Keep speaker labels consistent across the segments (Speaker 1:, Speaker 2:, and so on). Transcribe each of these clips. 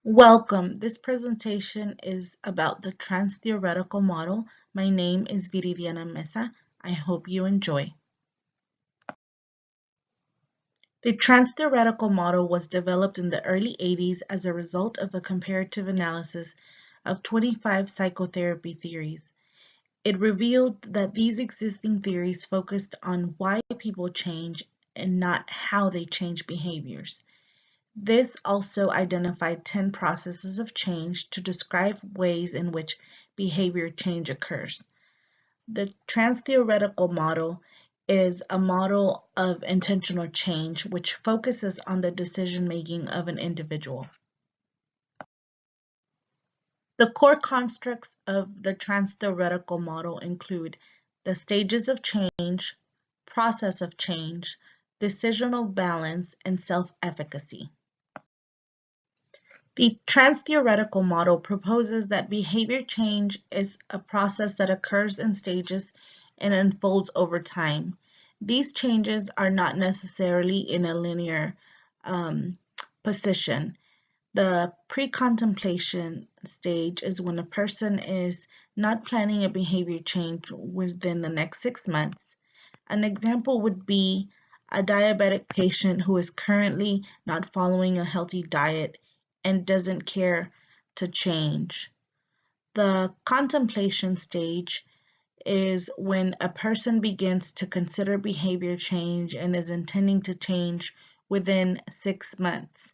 Speaker 1: Welcome. This presentation is about the Transtheoretical model. My name is Viridiana Mesa. I hope you enjoy. The Transtheoretical model was developed in the early 80s as a result of a comparative analysis of 25 psychotherapy theories. It revealed that these existing theories focused on why people change and not how they change behaviors. This also identified 10 processes of change to describe ways in which behavior change occurs. The Transtheoretical model is a model of intentional change which focuses on the decision-making of an individual. The core constructs of the Transtheoretical model include the stages of change, process of change, decisional balance, and self-efficacy. The Transtheoretical model proposes that behavior change is a process that occurs in stages and unfolds over time. These changes are not necessarily in a linear position. The pre-contemplation stage is when a person is not planning a behavior change within the next 6 months. An example would be a diabetic patient who is currently not following a healthy diet and doesn't care to change. The contemplation stage is when a person begins to consider behavior change and is intending to change within 6 months.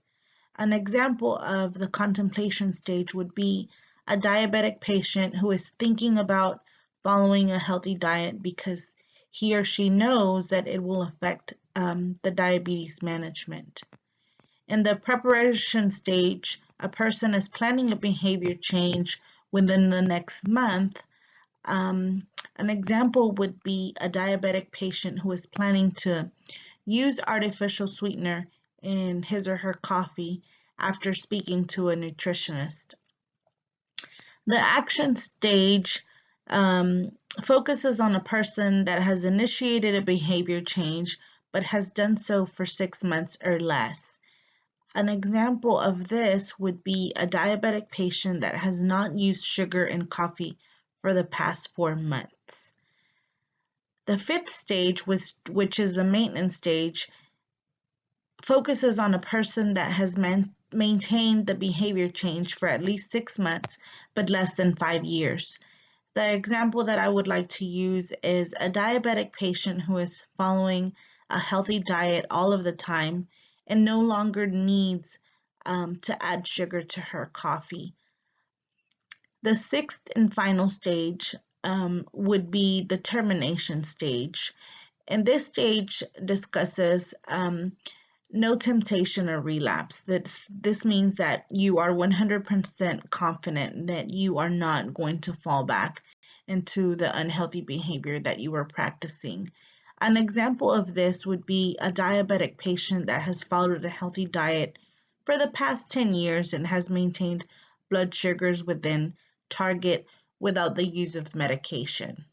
Speaker 1: An example of the contemplation stage would be a diabetic patient who is thinking about following a healthy diet because he or she knows that it will affect the diabetes management. In the preparation stage, a person is planning a behavior change within the next month. An example would be a diabetic patient who is planning to use artificial sweetener in his or her coffee after speaking to a nutritionist. The action stage focuses on a person that has initiated a behavior change but has done so for 6 months or less. An example of this would be a diabetic patient that has not used sugar in coffee for the past 4 months. The fifth stage, which is the maintenance stage, focuses on a person that has maintained the behavior change for at least 6 months, but less than 5 years. The example that I would like to use is a diabetic patient who is following a healthy diet all of the time and no longer needs to add sugar to her coffee. The sixth and final stage would be the termination stage. And this stage discusses no temptation or relapse. This means that you are 100% confident that you are not going to fall back into the unhealthy behavior that you were practicing. An example of this would be a diabetic patient that has followed a healthy diet for the past 10 years and has maintained blood sugars within target without the use of medication.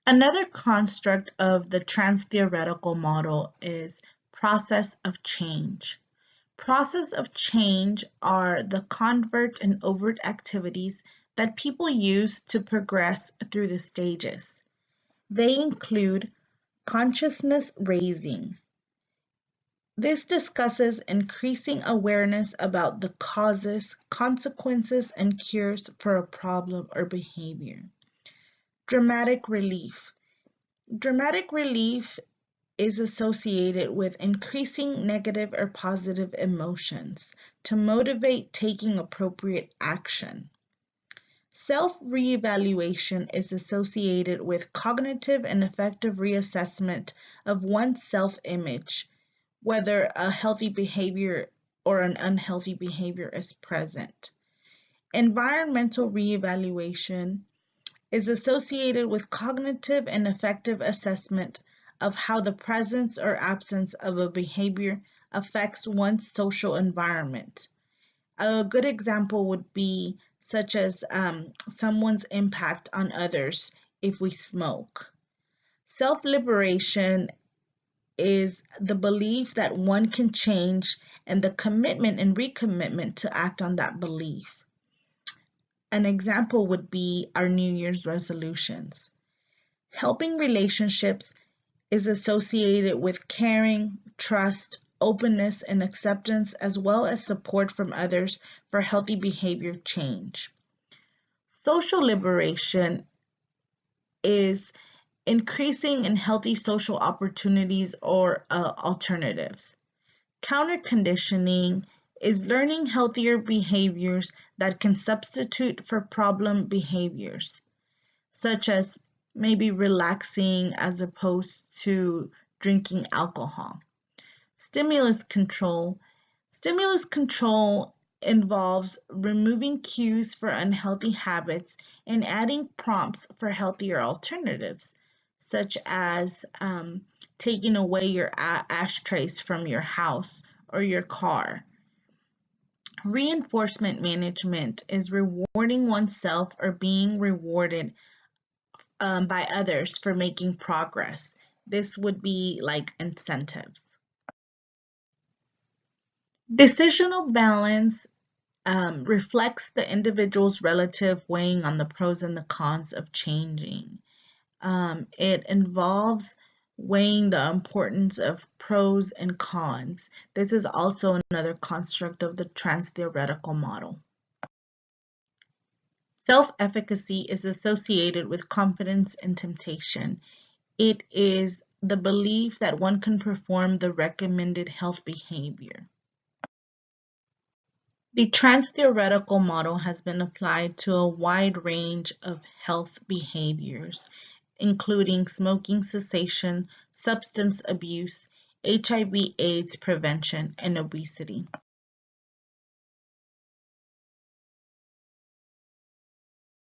Speaker 1: Another construct of the Transtheoretical model is process of change. Process of change are the covert and overt activities that people use to progress through the stages. They include consciousness raising. This discusses increasing awareness about the causes, consequences, and cures for a problem or behavior. Dramatic relief. Dramatic relief is associated with increasing negative or positive emotions to motivate taking appropriate action. Self-reevaluation is associated with cognitive and effective reassessment of one's self-image, whether a healthy behavior or an unhealthy behavior is present. Environmental reevaluation is associated with cognitive and effective assessment of how the presence or absence of a behavior affects one's social environment. A good example would be such as someone's impact on others if we smoke. Self-liberation is the belief that one can change and the commitment and recommitment to act on that belief. An example would be our New Year's resolutions. Helping relationships is associated with caring, trust, openness, and acceptance, as well as support from others for healthy behavior change. Social liberation is increasing in healthy social opportunities or alternatives. Counter conditioning is learning healthier behaviors that can substitute for problem behaviors, such as maybe relaxing as opposed to drinking alcohol. Stimulus control. Stimulus control involves removing cues for unhealthy habits and adding prompts for healthier alternatives, such as taking away your ashtrays from your house or your car. Reinforcement management is rewarding oneself or being rewarded by others for making progress. This would be like incentives. Decisional balance reflects the individual's relative weighing on the pros and the cons of changing. It involves weighing the importance of pros and cons. This is also another construct of the Transtheoretical model. Self-efficacy is associated with confidence and temptation. It is the belief that one can perform the recommended health behavior. The Transtheoretical model has been applied to a wide range of health behaviors, including smoking cessation, substance abuse, HIV/AIDS prevention, and obesity.